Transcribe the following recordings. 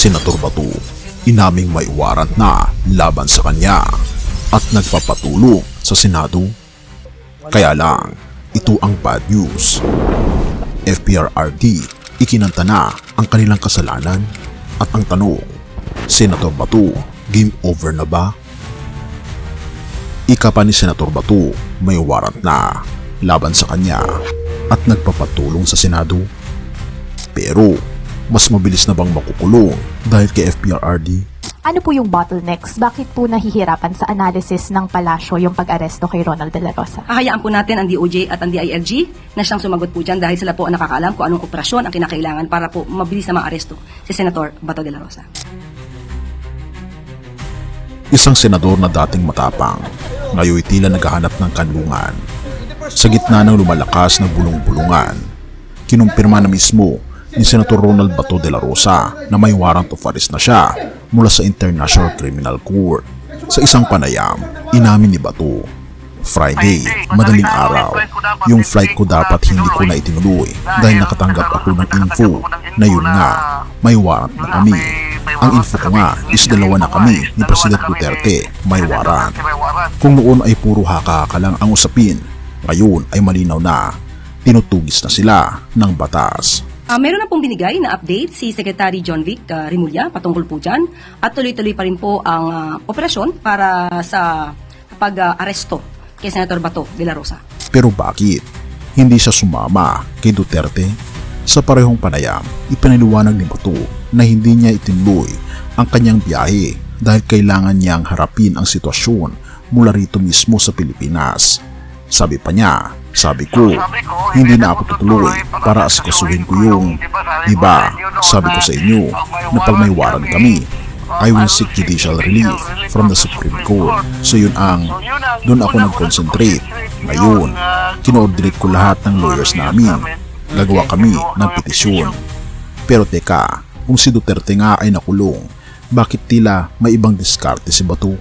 Senator Bato, inaming may warrant na laban sa kanya at nagpapatulong sa Senado. Kaya lang, ito ang bad news. FPRRD ikinanta na ang kanilang kasalanan at ang tanong, Senator Bato, game over na ba? Ika pa ni Senator Bato, may warrant na laban sa kanya at nagpapatulong sa Senado. Pero, mas mabilis na bang makukulong dahil kay FPRRD? Ano po yung bottlenecks? Bakit po nahihirapan sa analysis ng palasyo yung pag-aresto kay Ronald De La Rosa? Hahayaan po natin ang DOJ at ang DILG na siyang sumagot po dyan dahil sila po ang nakakaalam kung anong operasyon ang kinakailangan para po mabilis na maaresto si Senator Bato de la Rosa. Isang senador na dating matapang, ngayon tila naghahanap ng kanlungan. Sa gitna ng lumalakas na bulong-bulungan, kinumpirma na mismo ni Senator Ronald Bato de la Rosa na may warrant of arrest na siya mula sa International Criminal Court. Sa isang panayam, inamin ni Bato, Friday, madaling araw, yung flight ko dapat hindi ko na itinuloy dahil nakatanggap ako ng info na yun nga, may warrant na kami. Ang info ko nga is dalawa na kami ni President Duterte, may warrant. Kung noon ay puro haka-haka lang ang usapin, ngayon ay malinaw na, tinutugis na sila ng batas. Meron na pong binigay na update si Secretary John Vic Rimulya patungkol po dyan at tuloy-tuloy pa rin po ang operasyon para sa pag-aresto kay Senator Bato de la Rosa. Pero bakit hindi siya sumama kay Duterte? Sa parehong panayam, ipinaliwanag ni Bato na hindi niya itinuloy ang kanyang biyahe dahil kailangan niyang harapin ang sitwasyon mula rito mismo sa Pilipinas. Sabi pa niya, sabi ko, hindi na ako tutuloy para asikasuhin ko yung, diba, sabi ko sa inyo na pag may warrant kami, I will seek judicial relief from the Supreme Court. So yun doon ako nag-concentrate. Ngayon, kinoordinate ko lahat ng lawyers namin. Gagawa kami ng petisyon. Pero teka, kung si Duterte nga ay nakulong, bakit tila may ibang diskarte si Bato?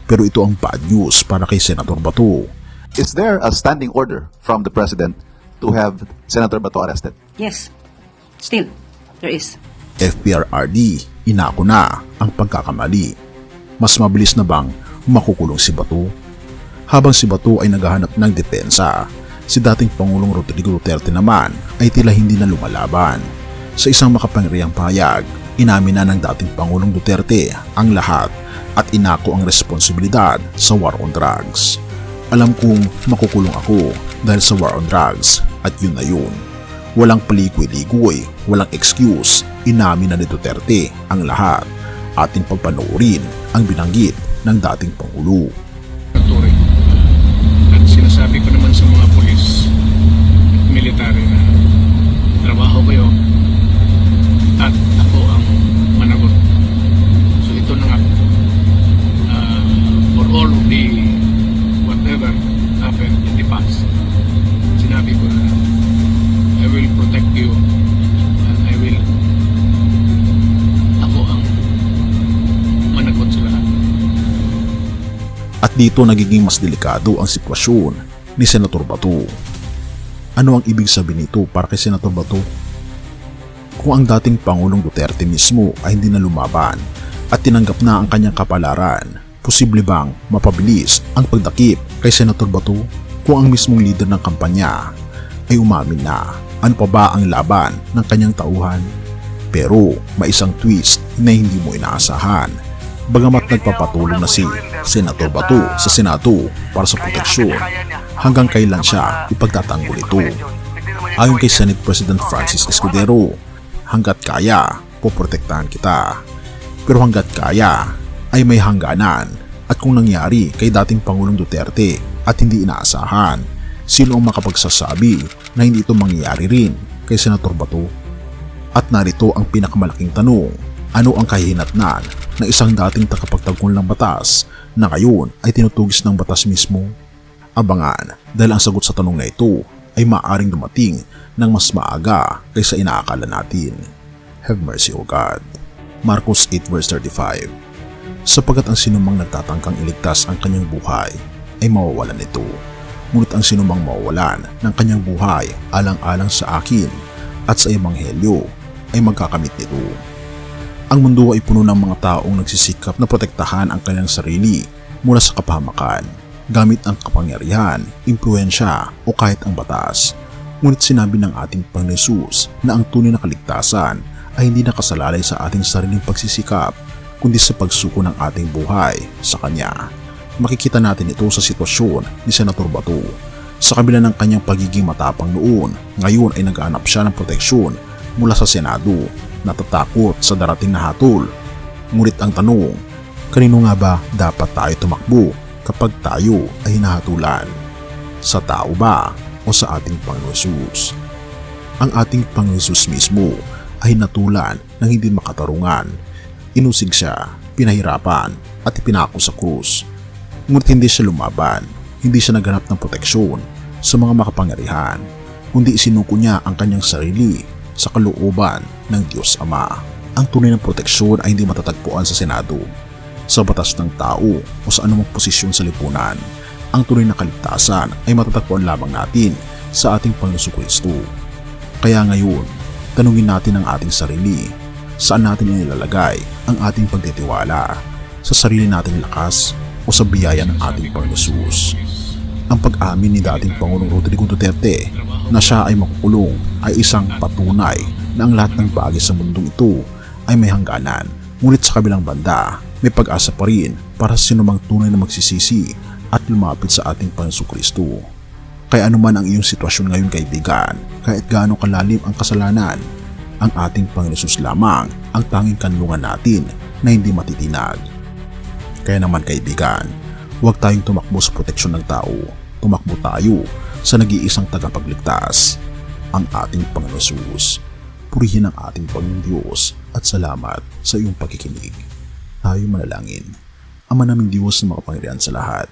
Pero ito ang bad news para kay Senator Bato. Is there a standing order from the President to have Senator Bato arrested? Yes, still, there is. FPRRD, inako na ang pagkakamali. Mas mabilis na bang makukulong si Bato? Habang si Bato ay naghahanap ng depensa, si dating Pangulong Rodrigo Duterte naman ay tila hindi na lumalaban. Sa isang makapangyarihang pahayag, inamin na ng dating Pangulong Duterte ang lahat at inako ang responsibilidad sa war on drugs. Alam kong makukulong ako dahil sa war on drugs at yun na yun. Walang paligoy-ligoy, walang excuse, inamin na ni Duterte ang lahat. Ating pagpanoorin ang binanggit ng dating Pangulo. At sinasabi ko naman sa mga pulis at military na trabaho kayo at ako ang managot. So ito na nga, for all of the whatever happened in the past, sinabi ko na I will protect you and ako ang managot sa lahat. At dito nagiging mas delikado ang sitwasyon ni Senator Bato. Ano ang ibig sabihin nito para kay Senator Bato? Kung ang dating Pangulong Duterte mismo ay hindi na lumaban at tinanggap na ang kanyang kapalaran, posible bang mapabilis ang pagdakip kay Senator Bato kung ang mismong leader ng kampanya ay umamin na ano pa ba ang laban ng kanyang tauhan? Pero may isang twist na hindi mo inaasahan. Bagamat nagpapatulong na si Senator Bato sa Senado para sa proteksyon, hanggang kailan siya ipagtatanggol ito? Ayon kay Senate President Francis Escudero, hanggat kaya, poprotektahan kita. Pero hanggat kaya, ay may hangganan. At kung nangyari kay dating Pangulong Duterte at hindi inaasahan, sino ang makapagsasabi na hindi ito mangyayari rin kay Senator Bato? At narito ang pinakamalaking tanong, ano ang kahihinatnan ng isang dating takapagtanggol ng batas na ngayon ay tinutugis ng batas mismo? Abangan dahil ang sagot sa tanong na ito ay maaaring dumating ng mas maaga kaysa inaakala natin. Have mercy, O God. Marcos 8 verse 35. Sapagkat ang sinumang nagtatangkang iligtas ang kanyang buhay ay mawawalan nito. Ngunit ang sinumang mawawalan ng kanyang buhay alang-alang sa akin at sa Ebanghelyo ay magkakamit nito. Ang mundo ay puno ng mga taong nagsisikap na protektahan ang kanilang sarili mula sa kapahamakan gamit ang kapangyarihan, impluensya o kahit ang batas. Ngunit sinabi ng ating Panginoon Hesus na ang tunay na kaligtasan ay hindi nakasalalay sa ating sariling pagsisikap kundi sa pagsuko ng ating buhay sa Kanya. Makikita natin ito sa sitwasyon ni Senator Bato. Sa kabila ng kanyang pagiging matapang noon, ngayon ay nag-aanap siya ng proteksyon mula sa Senado, natatakot sa darating na hatol. Ngunit ang tanong, kanino nga ba dapat tayo tumakbo kapag tayo ay hinahatulan? Sa tao ba o sa ating Panginoon Hesus? Ang ating Panginoon Hesus mismo ay natulan ng hindi makatarungan. Inusig siya, pinahirapan at ipinako sa krus. Ngunit hindi siya lumaban, hindi siya naghanap ng proteksyon sa mga makapangyarihan, kundi isinuko niya ang kanyang sarili sa kalooban ng Diyos Ama. Ang tunay na proteksyon ay hindi matatagpuan sa Senado, sa batas ng tao o sa anumang posisyon sa lipunan. Ang tunay na kaligtasan ay matatagpuan lamang natin sa ating Panginoon Kristo. Kaya ngayon, tanungin natin ang ating sarili, saan natin inilalagay ang ating pagtitiwala, sa sarili nating lakas o sa biyaya ng ating Panginoon Hesus. Ang pag-amin ni dating Pangulong Rodrigo Duterte na siya ay makukulong ay isang patunay na ang lahat ng bagay sa mundong ito ay may hangganan. Ngunit sa kabilang banda, may pag-asa pa rin para sa sinumang tunay na magsisisi at lumapit sa ating Panginoon Kristo. Kaya anuman ang iyong sitwasyon ngayon, kaibigan, kahit gaano kalalim ang kasalanan, ang ating Panginoon Hesus lamang ang tanging kanlungan natin na hindi matitinag. Kaya naman, kaibigan, huwag tayong tumakbo sa proteksyon ng tao. Tumakbo tayo sa nag-iisang tagapagligtas, ang ating Panginoon Hesus. Purihin ang ating Panginoon Diyos at salamat sa iyong pakikinig. Tayo manalangin. Ama naming Diyos na makapangyarihan sa lahat,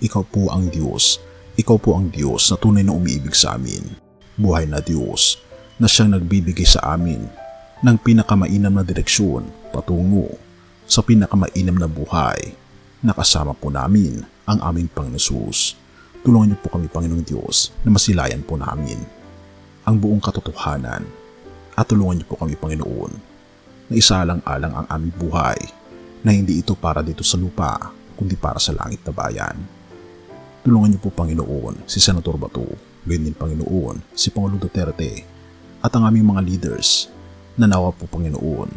Ikaw po ang Diyos. Ikaw po ang Diyos na tunay na umiibig sa amin. Buhay na Diyos na siyang nagbibigay sa amin ng pinakamainam na direksyon patungo sa pinakamainam na buhay. Nakasama po namin ang aming Panginoon Hesus. Tulungan niyo po kami, Panginoong Diyos, na masilayan po namin ang buong katotohanan at tulungan niyo po kami, Panginoon, na isalang-alang ang aming buhay na hindi ito para dito sa lupa, kundi para sa langit na bayan. Tulungan niyo po, Panginoon, si Senator Bato, gayon din, Panginoon, si Pangulong Duterte at ang aming mga leaders na nawa po, Panginoon,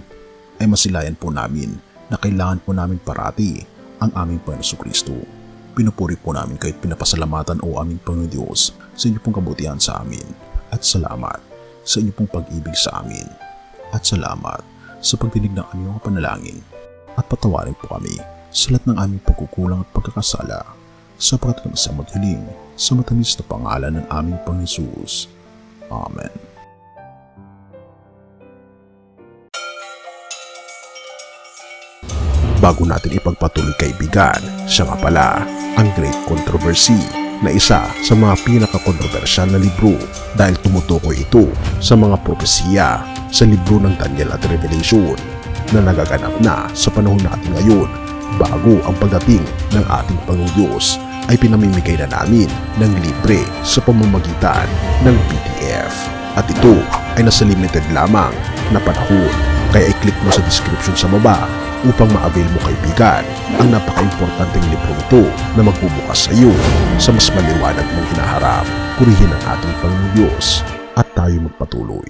ay masilayan po namin na kailangan po namin parati ang aming Panginoon Kristo. Pinupuri po namin kahit pinapasalamatan o aming Panginoon Diyos sa inyo pong kabutihan sa amin at salamat sa inyo pong pag-ibig sa amin at salamat sa pagdinig ng aming mga panalangin at patawarin po kami sa lahat ng aming pagkukulang at pagkakasala sapagkat sa maghiling sa matamis na pangalan ng aming Panginoon Hesus. Amen. Bago natin ipagpatuloy, kaibigan, siya nga pala ang Great Controversy na isa sa mga pinaka-kontrobersyal na libro dahil tumutukoy ito sa mga propesiya sa libro ng Daniel at Revelation na nagaganap na sa panahon natin ngayon bago ang pagdating ng ating Panginoong Diyos ay pinamimigay na namin ng libre sa pamamagitan ng PDF. At ito ay nasa limited lamang na panahon, kaya i-click mo sa description sa baba upang ma-avail mo, kaibigan, ang napaka-importanteng libro ito na magbubukas sa iyo sa mas maliwanag mong hinaharap. Purihin ang ating Panginoong Diyos at tayo magpatuloy.